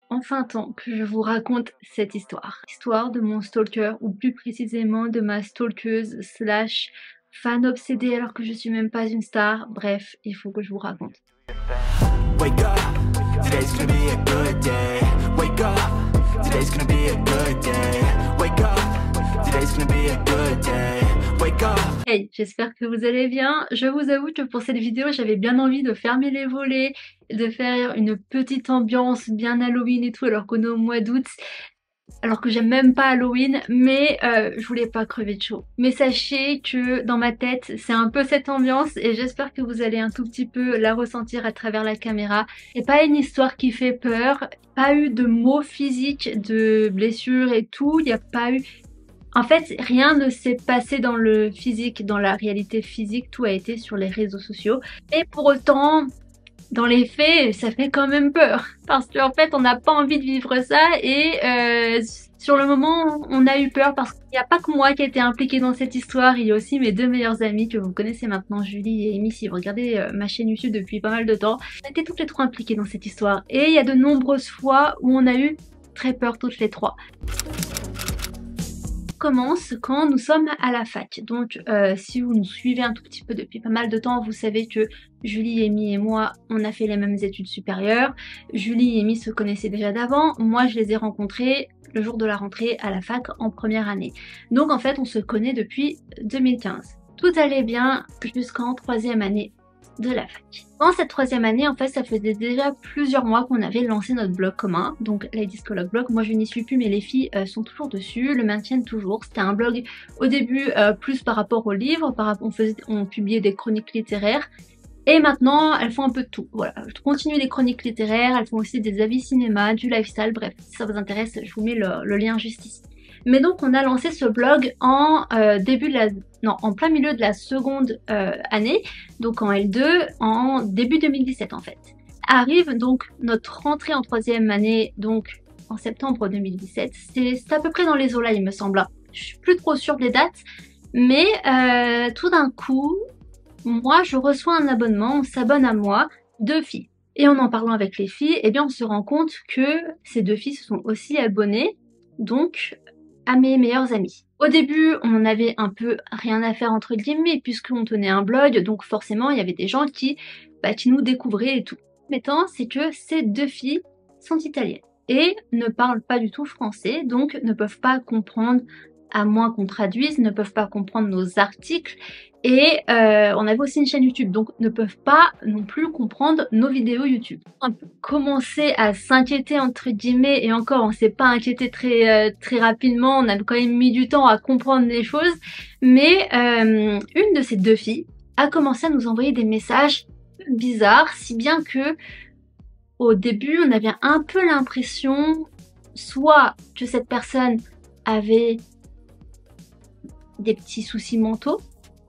enfin temps que je vous raconte cette histoire. L'histoire de mon stalker, ou plus précisément de ma stalkeuse slash fan obsédée alors que je suis même pas une star. Bref, il faut que je vous raconte. Wake up, today's gonna be a good day. Wake up, today's gonna be a good day. Wake up, today's gonna be a good day. Wake up. Hey, j'espère que vous allez bien. Je vous avoue que pour cette vidéo, j'avais bien envie de fermer les volets, de faire une petite ambiance bien Halloween et tout, alors qu'on est au mois d'août. Alors que j'aime même pas Halloween, mais je voulais pas crever de chaud. Mais sachez que dans ma tête, c'est un peu cette ambiance et j'espère que vous allez un tout petit peu la ressentir à travers la caméra. Et pas une histoire qui fait peur, pas eu de mots physiques, de blessures et tout, il n'y a pas eu... En fait, rien ne s'est passé dans le physique, dans la réalité physique, tout a été sur les réseaux sociaux. Et pour autant... Dans les faits, ça fait quand même peur parce qu'en fait, on n'a pas envie de vivre ça et sur le moment, on a eu peur parce qu'il n'y a pas que moi qui ai été impliquée dans cette histoire, il y a aussi mes deux meilleures amies que vous connaissez maintenant, Julie et Amy, si vous regardez ma chaîne YouTube depuis pas mal de temps. On a été toutes les trois impliquées dans cette histoire et il y a de nombreuses fois où on a eu très peur toutes les trois. Commence quand nous sommes à la fac. Donc si vous nous suivez un tout petit peu depuis pas mal de temps, vous savez que Julie, Amy et moi, on a fait les mêmes études supérieures. Julie et Amy se connaissaient déjà d'avant. Moi, je les ai rencontrés le jour de la rentrée à la fac en première année. Donc en fait, on se connaît depuis 2015. Tout allait bien jusqu'en troisième année de la fac. Dans cette troisième année, en fait, ça faisait déjà plusieurs mois qu'on avait lancé notre blog commun, donc Lady Scholog Blog. Moi, je n'y suis plus, mais les filles sont toujours dessus, le maintiennent toujours. C'était un blog au début plus par rapport aux livres, on publiait des chroniques littéraires, et maintenant, elles font un peu de tout. Voilà, je continue les chroniques littéraires, elles font aussi des avis cinéma, du lifestyle, bref, si ça vous intéresse, je vous mets le lien juste ici. Mais donc on a lancé ce blog en en plein milieu de la seconde année, donc en L2, en début 2017 en fait. Arrive donc notre rentrée en troisième année, donc en septembre 2017. C'est à peu près dans les eaux là, il me semble. Je suis plus trop sûre des dates, mais tout d'un coup, moi je reçois un abonnement, on s'abonne à moi, 2 filles. Et en parlant avec les filles, eh bien on se rend compte que ces 2 filles se sont aussi abonnées, donc à mes meilleures amies. Au début, on en avait un peu rien à faire entre guillemets puisqu'on tenait un blog, donc forcément il y avait des gens qui nous découvraient et tout. Maintenant, c'est que ces 2 filles sont italiennes et ne parlent pas du tout français, donc ne peuvent pas comprendre, à moins qu'on traduise, ne peuvent pas comprendre nos articles. Et on avait aussi une chaîne YouTube, donc ne peuvent pas non plus comprendre nos vidéos YouTube. On peut commencer à s'inquiéter entre guillemets, et encore on s'est pas inquiété très rapidement, on a quand même mis du temps à comprendre les choses, mais une de ces 2 filles a commencé à nous envoyer des messages bizarres, si bien que au début on avait un peu l'impression soit que cette personne avait des petits soucis mentaux,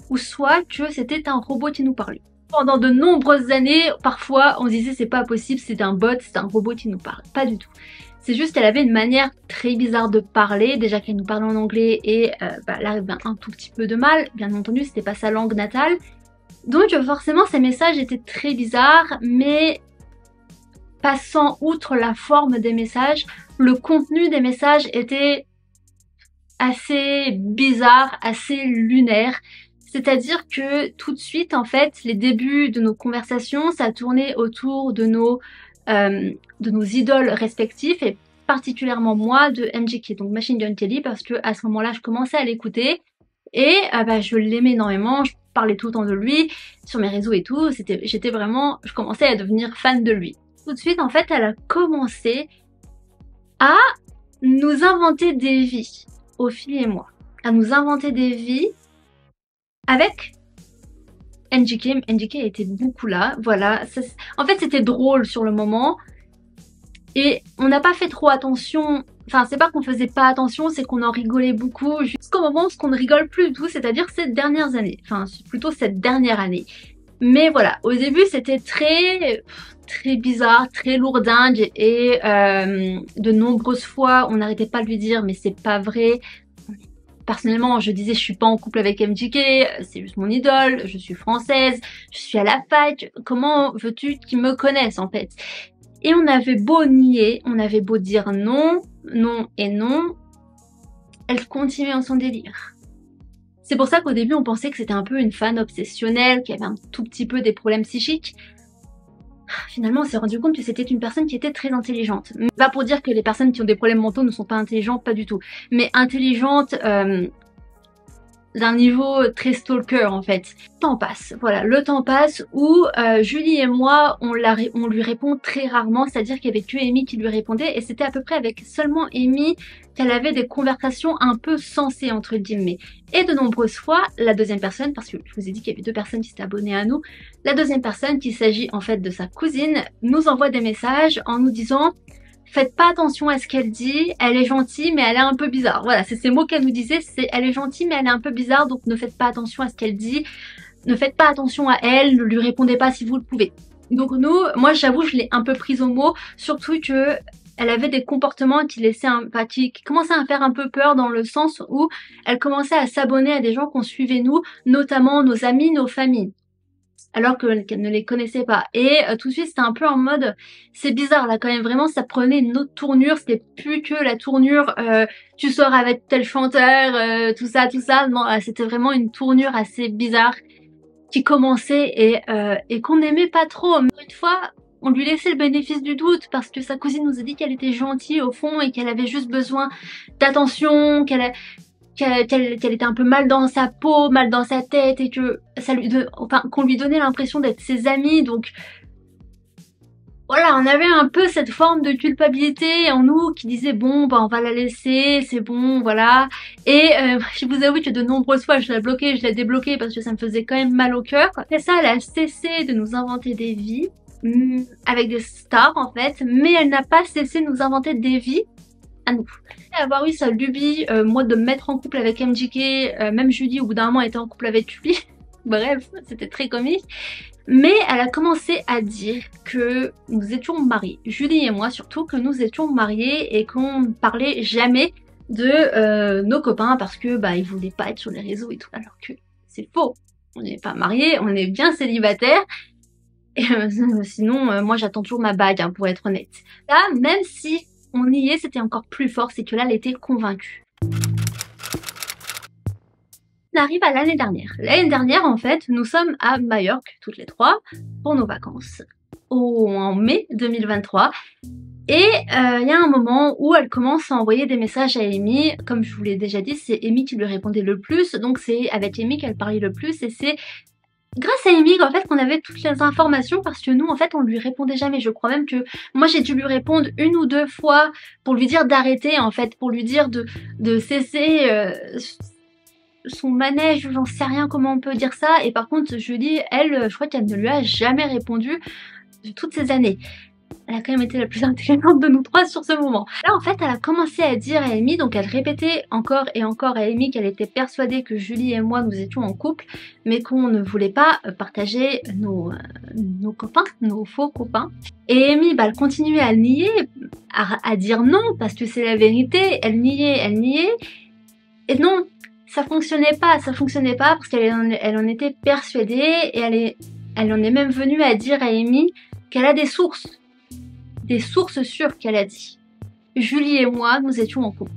ou soit que c'était un robot qui nous parlait. Pendant de nombreuses années, parfois on se disait c'est pas possible, c'est un bot, c'est un robot qui nous parle. Pas du tout. C'est juste qu'elle avait une manière très bizarre de parler, déjà qu'elle nous parlait en anglais et elle avait un tout petit peu de mal, bien entendu c'était pas sa langue natale. Donc forcément ces messages étaient très bizarres, mais passant outre la forme des messages, le contenu des messages était assez bizarre, assez lunaire. C'est-à-dire que tout de suite, en fait, les débuts de nos conversations, ça tournait autour de nos idoles respectives, et particulièrement moi de MGK, donc Machine Gun Kelly, parce que à ce moment-là, je commençais à l'écouter et je l'aimais énormément. Je parlais tout le temps de lui sur mes réseaux et tout. Je commençais à devenir fan de lui. Tout de suite, en fait, elle a commencé à nous inventer des vies, aux filles et moi, à nous inventer des vies. Avec NGK était beaucoup là, voilà. En fait, c'était drôle sur le moment. Et on n'a pas fait trop attention. Enfin, c'est pas qu'on faisait pas attention, c'est qu'on en rigolait beaucoup. Jusqu'au moment où on ne rigole plus du tout, c'est-à-dire ces dernières années. Enfin, plutôt cette dernière année. Mais voilà, au début, c'était très bizarre, très lourdingue. Et de nombreuses fois, on n'arrêtait pas de lui dire « mais c'est pas vrai ». Personnellement, je disais je suis pas en couple avec MGK, c'est juste mon idole, je suis française, je suis à la fac, comment veux-tu qu'ils me connaissent en fait? Et on avait beau nier, on avait beau dire non, non et non, elle continuait en son délire. C'est pour ça qu'au début on pensait que c'était un peu une fan obsessionnelle, qui avait un tout petit peu des problèmes psychiques. Finalement on s'est rendu compte que c'était une personne qui était très intelligente. Pas pour dire que les personnes qui ont des problèmes mentaux ne sont pas intelligentes, pas du tout. Mais intelligente d'un niveau très stalker en fait. Le temps passe, voilà, le temps passe où Julie et moi on lui répond très rarement, c'est-à-dire qu'il y avait que Amy qui lui répondait et c'était à peu près avec seulement Amy qu'elle avait des conversations un peu sensées entre guillemets. Et de nombreuses fois, la deuxième personne, parce que je vous ai dit qu'il y avait 2 personnes qui s'étaient abonnées à nous, la deuxième personne, qu'il s'agit en fait de sa cousine, nous envoie des messages en nous disant: faites pas attention à ce qu'elle dit, elle est gentille mais elle est un peu bizarre. Voilà, c'est ces mots qu'elle nous disait, c'est elle est gentille mais elle est un peu bizarre, donc ne faites pas attention à ce qu'elle dit, ne faites pas attention à elle, ne lui répondez pas si vous le pouvez. Donc nous, moi j'avoue je l'ai un peu prise au mot, surtout que elle avait des comportements qui laissaient qui commençaient à faire un peu peur, dans le sens où elle commençait à s'abonner à des gens qu'on suivait nous, notamment nos amis, nos familles, alors qu'elle ne les connaissait pas. Et tout de suite c'était un peu en mode c'est bizarre là quand même, vraiment ça prenait une autre tournure, c'était plus que la tournure tu sors avec tel chanteur, tout ça, non, c'était vraiment une tournure assez bizarre qui commençait et qu'on n'aimait pas trop. Mais une fois on lui laissait le bénéfice du doute parce que sa cousine nous a dit qu'elle était gentille au fond et qu'elle avait juste besoin d'attention, qu'elle était un peu mal dans sa peau, mal dans sa tête, et que ça qu'on lui donnait l'impression d'être ses amis. Donc voilà, on avait un peu cette forme de culpabilité en nous qui disait bon bah on va la laisser, c'est bon, voilà. Et je vous avoue que de nombreuses fois je l'ai bloquée, je l'ai débloquée parce que ça me faisait quand même mal au cœur. Après ça, elle a cessé de nous inventer des vies avec des stars en fait, mais elle n'a pas cessé de nous inventer des vies à nous. Avoir eu sa lubie, moi, de me mettre en couple avec MJK, même Julie au bout d'un moment était en couple avec lui. Bref, c'était très comique. Mais elle a commencé à dire que nous étions mariés, Julie et moi surtout, que nous étions mariés et qu'on ne parlait jamais de nos copains parce que bah ils voulaient pas être sur les réseaux et tout, alors que c'est faux. On n'est pas mariés, on est bien célibataires. Et sinon, moi j'attends toujours ma bague, hein, pour être honnête. Là, même si on y est, c'était encore plus fort, c'est que là, elle était convaincue. On arrive à l'année dernière. L'année dernière, en fait, nous sommes à Majorque, toutes les 3, pour nos vacances, en mai 2023. Et il y a un moment où elle commence à envoyer des messages à Amy. Comme je vous l'ai déjà dit, c'est Amy qui lui répondait le plus, donc c'est avec Amy qu'elle parlait le plus, et c'est grâce à Amy en fait qu'on avait toutes les informations, parce que nous en fait on lui répondait jamais. Je crois même que moi j'ai dû lui répondre 1 ou 2 fois pour lui dire d'arrêter en fait, pour lui dire de cesser son manège, j'en sais rien comment on peut dire ça. Et par contre Julie, elle, je crois qu'elle ne lui a jamais répondu de toutes ces années. Elle a quand même été la plus intelligente de nous 3 sur ce moment. Là en fait elle a commencé à dire à Amy, donc elle répétait encore et encore à Amy qu'elle était persuadée que Julie et moi nous étions en couple, mais qu'on ne voulait pas partager nos copains, nos faux copains. Et Amy, bah, elle continuait à nier, à dire non, parce que c'est la vérité. Elle niait, et non, ça fonctionnait pas parce qu'elle en était persuadée, et elle en est même venue à dire à Amy qu'elle a des sources sûres qu'elle a dit. Julie et moi, nous étions en couple.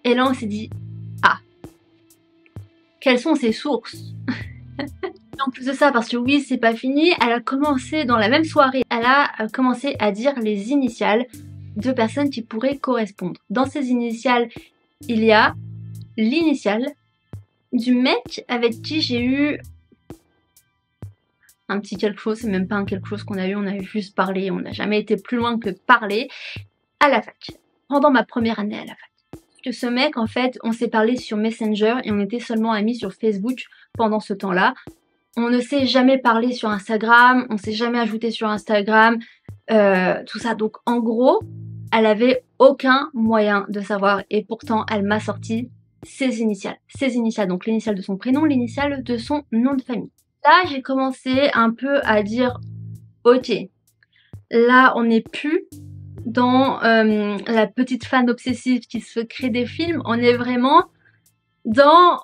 Et là, on s'est dit, ah, quelles sont ces sources? En plus de ça, parce que oui, c'est pas fini, elle a commencé, dans la même soirée, elle a commencé à dire les initiales de personnes qui pourraient correspondre. Dans ces initiales, il y a l'initiale du mec avec qui j'ai eu un petit quelque chose. C'est même pas un quelque chose qu'on a eu, on a juste parlé, on n'a jamais été plus loin que parler, à la fac, pendant ma première année à la fac. Parce que ce mec, en fait, on s'est parlé sur Messenger et on était seulement amis sur Facebook pendant ce temps-là. On ne s'est jamais parlé sur Instagram, on s'est jamais ajouté sur Instagram, tout ça. Donc en gros, elle avait aucun moyen de savoir, et pourtant elle m'a sorti ses initiales. Donc l'initiale de son prénom, l'initiale de son nom de famille. Là, j'ai commencé un peu à dire, ok, là on n'est plus dans la petite fan obsessive qui se crée des films, on est vraiment dans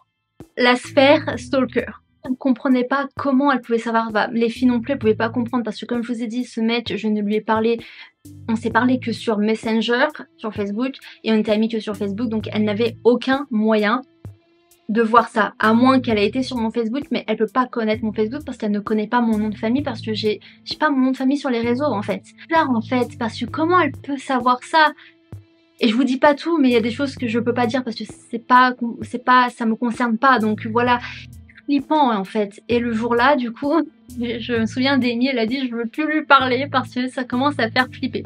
la sphère stalker. Elle ne comprenait pas comment elle pouvait savoir, bah, les filles non plus, elles pouvaient pas comprendre parce que comme je vous ai dit, ce mec, je ne lui ai parlé, on s'est parlé que sur Messenger, sur Facebook, et on était amis que sur Facebook, donc elle n'avait aucun moyen de voir ça, à moins qu'elle ait été sur mon Facebook, mais elle peut pas connaître mon Facebook parce qu'elle ne connaît pas mon nom de famille, parce que j'ai pas mon nom de famille sur les réseaux en fait. Là en fait, parce que comment elle peut savoir ça? Et je vous dis pas tout, mais il y a des choses que je peux pas dire parce que ça me concerne pas, donc voilà. Flippant en fait. Et le jour-là, du coup, je me souviens d'Amy, elle a dit je veux plus lui parler parce que ça commence à faire flipper.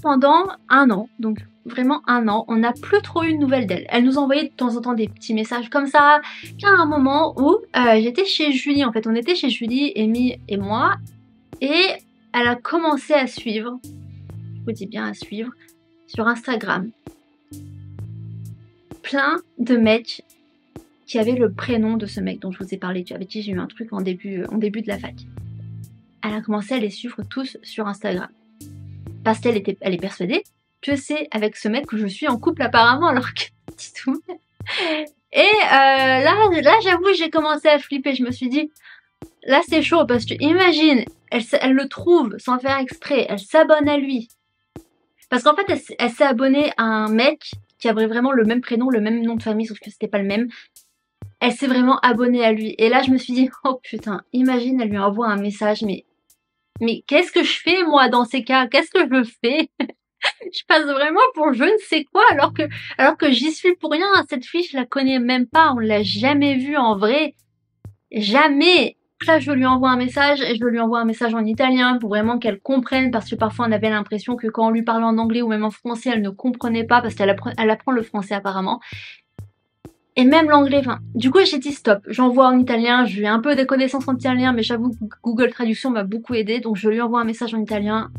Pendant un an, donc vraiment un an, on n'a plus trop eu de nouvelles d'elle. Elle nous envoyait de temps en temps des petits messages comme ça, qu'à un moment où j'étais chez Julie, en fait on était chez Julie, Amy et moi, et elle a commencé à suivre, je vous dis bien à suivre, sur Instagram, plein de mecs qui avait le prénom de ce mec dont je vous ai parlé, avec qui j'ai eu un truc en début de la fac. Elle a commencé à les suivre tous sur Instagram. Parce qu'elle est persuadée que c'est avec ce mec que je suis en couple apparemment, alors que pas du tout. Et là j'avoue, j'ai commencé à flipper. Je me suis dit, là c'est chaud parce que imagine, elle le trouve sans faire exprès, elle s'abonne à lui. Parce qu'en fait, elle s'est abonnée à un mec qui avait vraiment le même prénom, le même nom de famille, sauf que c'était pas le même. Elle s'est vraiment abonnée à lui. Et là, je me suis dit, oh putain, imagine, elle lui envoie un message, mais qu'est-ce que je fais, moi, dans ces cas? Qu'est-ce que je fais? Je passe vraiment pour je ne sais quoi, alors que j'y suis pour rien. Cette fille, je la connais même pas, on l'a jamais vue en vrai. Jamais. Là, je lui envoie un message, et je lui envoie un message en italien pour vraiment qu'elle comprenne, parce que parfois on avait l'impression que quand on lui parlait en anglais ou même en français, elle ne comprenait pas, parce qu'elle apprend le français apparemment. Et même l'anglais, enfin, du coup j'ai dit stop, j'envoie en italien, j'ai un peu des connaissances en italien, mais j'avoue que Google Traduction m'a beaucoup aidé, donc je lui envoie un message en italien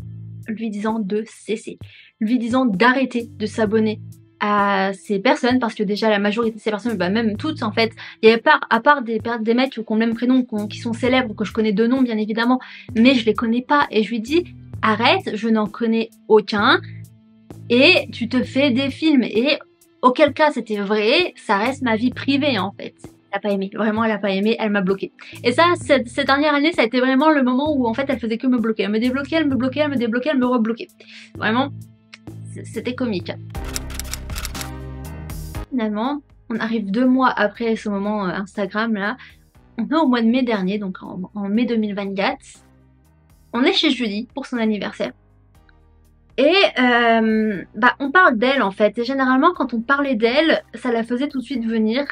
lui disant de cesser, lui disant d'arrêter de s'abonner à ces personnes, parce que déjà la majorité de ces personnes, bah même toutes en fait, il y avait pas, à part des mecs qui ont le même prénom, qui sont célèbres, que je connais de nom bien évidemment, mais je les connais pas, et je lui dis arrête, je n'en connais aucun, et tu te fais des films, et auquel cas c'était vrai, ça reste ma vie privée en fait. Elle a pas aimé, vraiment elle a pas aimé, elle m'a bloqué. Et ça, cette dernière année, ça a été vraiment le moment où en fait elle faisait que me bloquer. Elle me débloquait, elle me bloquait, elle me débloquait, elle me rebloquait. Vraiment, c'était comique. Finalement, on arrive 2 mois après ce moment Instagram là. On est au mois de mai dernier, donc en mai 2024. On est chez Julie pour son anniversaire. Et bah on parle d'elle en fait, et généralement quand on parlait d'elle, ça la faisait tout de suite venir.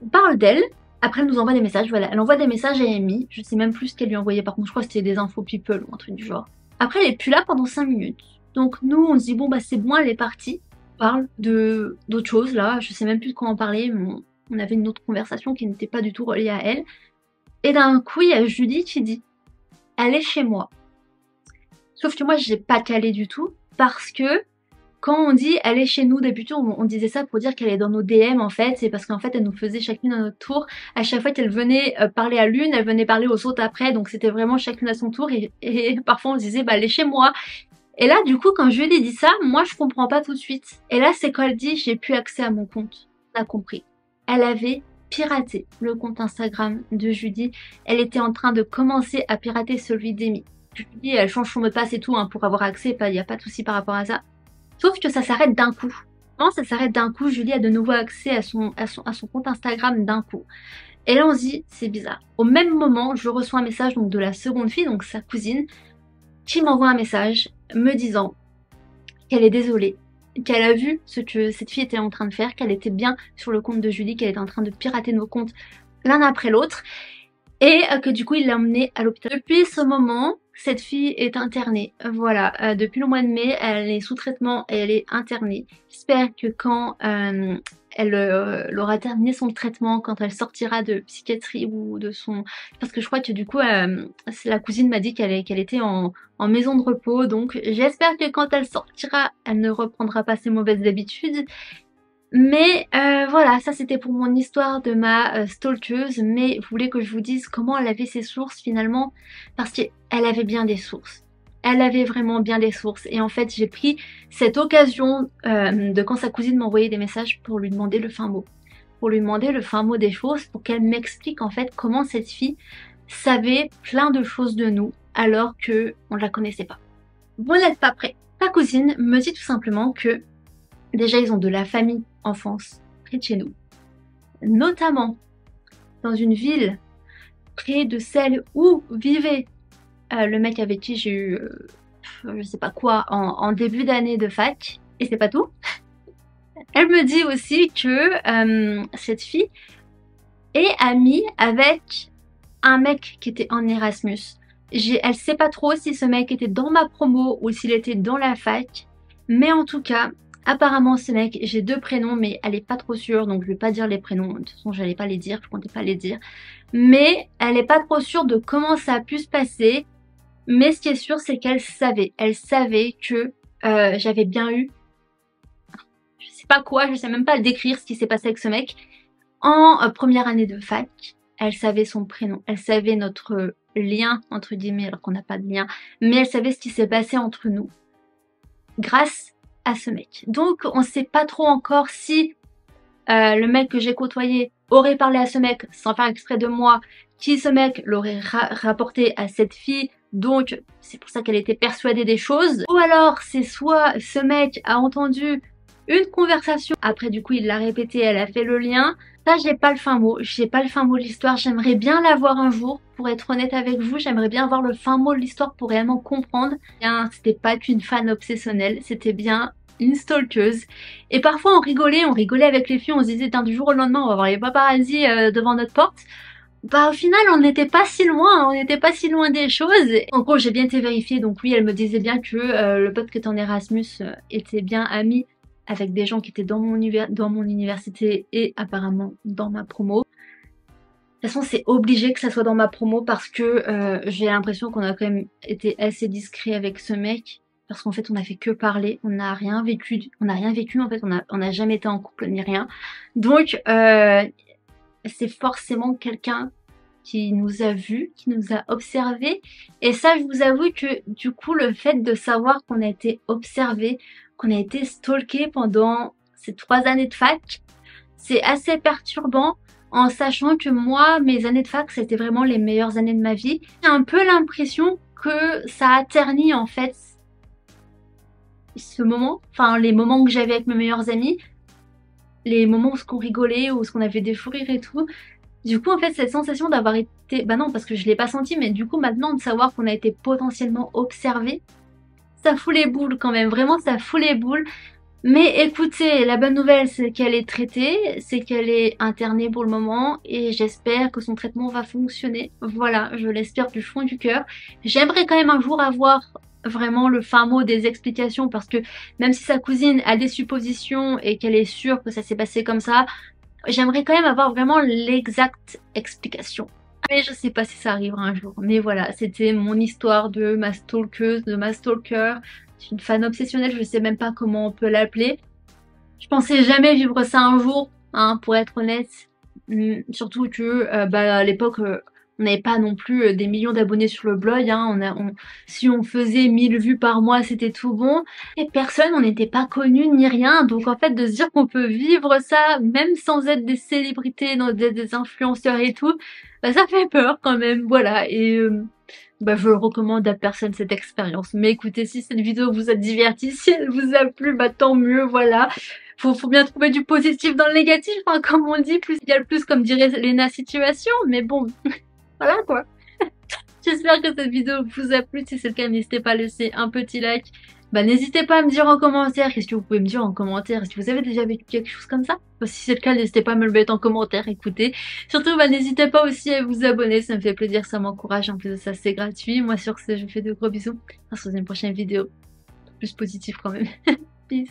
On parle d'elle, après elle nous envoie des messages, voilà, elle envoie des messages à Amy, je sais même plus ce qu'elle lui envoyait, par contre je crois que c'était des infos people ou un truc du genre. Après elle est plus là pendant 5 minutes, donc nous on se dit bon bah c'est bon, elle est partie. On parle d'autres choses là, je sais même plus de quoi en parler, mais on avait une autre conversation qui n'était pas du tout reliée à elle. Et d'un coup il y a Julie qui dit, elle est chez moi. Sauf que moi, j'ai pas calé du tout, parce que quand on dit elle est chez nous, d'habitude on disait ça pour dire qu'elle est dans nos DM en fait, c'est parce qu'en fait elle nous faisait chacune à notre tour. À chaque fois qu'elle venait parler à l'une, elle venait parler aux autres après, donc c'était vraiment chacune à son tour, et parfois on se disait bah elle est chez moi. Et là du coup quand je lui ai dit ça, moi je comprends pas tout de suite. Et là c'est quand elle dit j'ai plus accès à mon compte. On a compris. Elle avait piraté le compte Instagram de Julie, elle était en train de commencer à pirater celui d'Amy. Julie, elle change son mot de passe et tout hein, pour avoir accès, il n'y a pas de souci par rapport à ça. Sauf que ça s'arrête d'un coup. Non, ça s'arrête d'un coup, Julie a de nouveau accès à son compte Instagram d'un coup. Et là on se dit, c'est bizarre. Au même moment, je reçois un message donc, de la seconde fille, donc sa cousine, qui m'envoie un message me disant qu'elle est désolée, qu'elle a vu ce que cette fille était en train de faire, qu'elle était bien sur le compte de Julie, qu'elle était en train de pirater nos comptes l'un après l'autre, et que du coup il l'a emmenée à l'hôpital. Depuis ce moment, cette fille est internée, voilà, depuis le mois de mai, elle est sous traitement et elle est internée. J'espère que quand elle aura terminé son traitement, quand elle sortira de psychiatrie ou de son... Parce que je crois que du coup, la cousine m'a dit qu'elle était en maison de repos, donc j'espère que quand elle sortira, elle ne reprendra pas ses mauvaises habitudes. Mais voilà, ça c'était pour mon histoire de ma stalkeuse, mais vous voulez que je vous dise comment elle avait ses sources finalement, parce qu'elle avait bien des sources. Elle avait vraiment bien des sources, et en fait j'ai pris cette occasion de quand sa cousine m'envoyait des messages pour lui demander le fin mot. pour lui demander le fin mot des choses, pour qu'elle m'explique en fait comment cette fille savait plein de choses de nous alors que on la connaissait pas. Vous n'êtes pas prêts. Ta cousine me dit tout simplement que déjà ils ont de la famille en France près de chez nous, notamment dans une ville près de celle où vivait le mec avec qui j'ai eu je sais pas quoi en début d'année de fac, et c'est pas tout. Elle me dit aussi que cette fille est amie avec un mec qui était en Erasmus. Elle sait pas trop si ce mec était dans ma promo ou s'il était dans la fac, mais en tout cas, apparemment ce mec, j'ai 2 prénoms, mais elle est pas trop sûre, donc je vais pas dire les prénoms, de toute façon j'allais pas les dire, je comptais pas les dire, mais elle est pas trop sûre de comment ça a pu se passer, mais ce qui est sûr c'est qu'elle savait que j'avais bien eu, je sais pas quoi, je sais même pas le décrire ce qui s'est passé avec ce mec, en première année de fac. Elle savait son prénom, elle savait notre lien, entre guillemets, alors qu'on n'a pas de lien, mais elle savait ce qui s'est passé entre nous, grâce à ce mec. Donc on sait pas trop encore si le mec que j'ai côtoyé aurait parlé à ce mec sans faire exprès de moi, qui ce mec l'aurait rapporté à cette fille, donc c'est pour ça qu'elle était persuadée des choses, ou alors c'est soit ce mec a entendu une conversation, après du coup il l'a répété, elle a fait le lien. Ça j'ai pas le fin mot de l'histoire, j'aimerais bien l'avoir un jour, pour être honnête avec vous, j'aimerais bien avoir le fin mot de l'histoire pour réellement comprendre. C'était pas qu'une fan obsessionnelle, c'était bien une stalkeuse. Et parfois on rigolait avec les filles, on se disait du jour au lendemain on va voir les paparazzi devant notre porte. Bah au final on n'était pas si loin, des choses. En gros j'ai bien été vérifiée, donc oui elle me disait bien que le pote qui était en Erasmus était bien ami avec des gens qui étaient dans mon université et apparemment dans ma promo. De toute façon c'est obligé que ça soit dans ma promo parce que j'ai l'impression qu'on a quand même été assez discret avec ce mec. Parce qu'en fait on a fait que parler, on n'a rien vécu en fait, on n'a jamais été en couple ni rien. Donc c'est forcément quelqu'un qui nous a vus, qui nous a observés. Et ça je vous avoue que du coup le fait de savoir qu'on a été observé, qu'on a été stalké pendant ces 3 années de fac, c'est assez perturbant en sachant que moi, mes années de fac, c'était vraiment les meilleures années de ma vie. J'ai un peu l'impression que ça a terni en fait ce moment, enfin les moments que j'avais avec mes meilleurs amis, les moments où on rigolait, où on avait des fous rires et tout. Du coup en fait cette sensation d'avoir été, bah non parce que je l'ai pas senti, mais du coup maintenant de savoir qu'on a été potentiellement observé, ça fout les boules quand même, vraiment ça fout les boules. Mais écoutez, la bonne nouvelle c'est qu'elle est traitée, c'est qu'elle est internée pour le moment et j'espère que son traitement va fonctionner. Voilà, je l'espère du fond du cœur. J'aimerais quand même un jour avoir vraiment le fin mot des explications parce que même si sa cousine a des suppositions et qu'elle est sûre que ça s'est passé comme ça, j'aimerais quand même avoir vraiment l'exacte explication. Mais je sais pas si ça arrivera un jour. Mais voilà, c'était mon histoire de ma stalkeuse, de ma stalker. C'est une fan obsessionnelle, je sais même pas comment on peut l'appeler. Je pensais jamais vivre ça un jour, hein, pour être honnête. Surtout que à l'époque, on n'avait pas non plus des millions d'abonnés sur le blog. Hein. Si on faisait 1000 vues par mois, c'était tout bon. Et personne, on n'était pas connus ni rien. Donc en fait, de se dire qu'on peut vivre ça, même sans être des célébrités, des influenceurs et tout, bah, ça fait peur quand même. Voilà. Et je recommande à personne cette expérience. Mais écoutez, si cette vidéo vous a diverti, si elle vous a plu, bah tant mieux, voilà. Faut bien trouver du positif dans le négatif, hein, comme on dit, plus il y a le plus, comme dirait Lena Situation, mais bon, voilà quoi. J'espère que cette vidéo vous a plu, si c'est le cas, n'hésitez pas à laisser un petit like. N'hésitez pas à me dire en commentaire, qu'est-ce que vous pouvez me dire en commentaire, est-ce que vous avez déjà vécu quelque chose comme ça? Si c'est le cas, n'hésitez pas à me le mettre en commentaire, écoutez. Surtout, n'hésitez pas aussi à vous abonner, ça me fait plaisir, ça m'encourage, en plus de ça, c'est gratuit. Moi, sur ce, je vous fais de gros bisous. On se retrouve dans une prochaine vidéo. Plus positif quand même. Peace.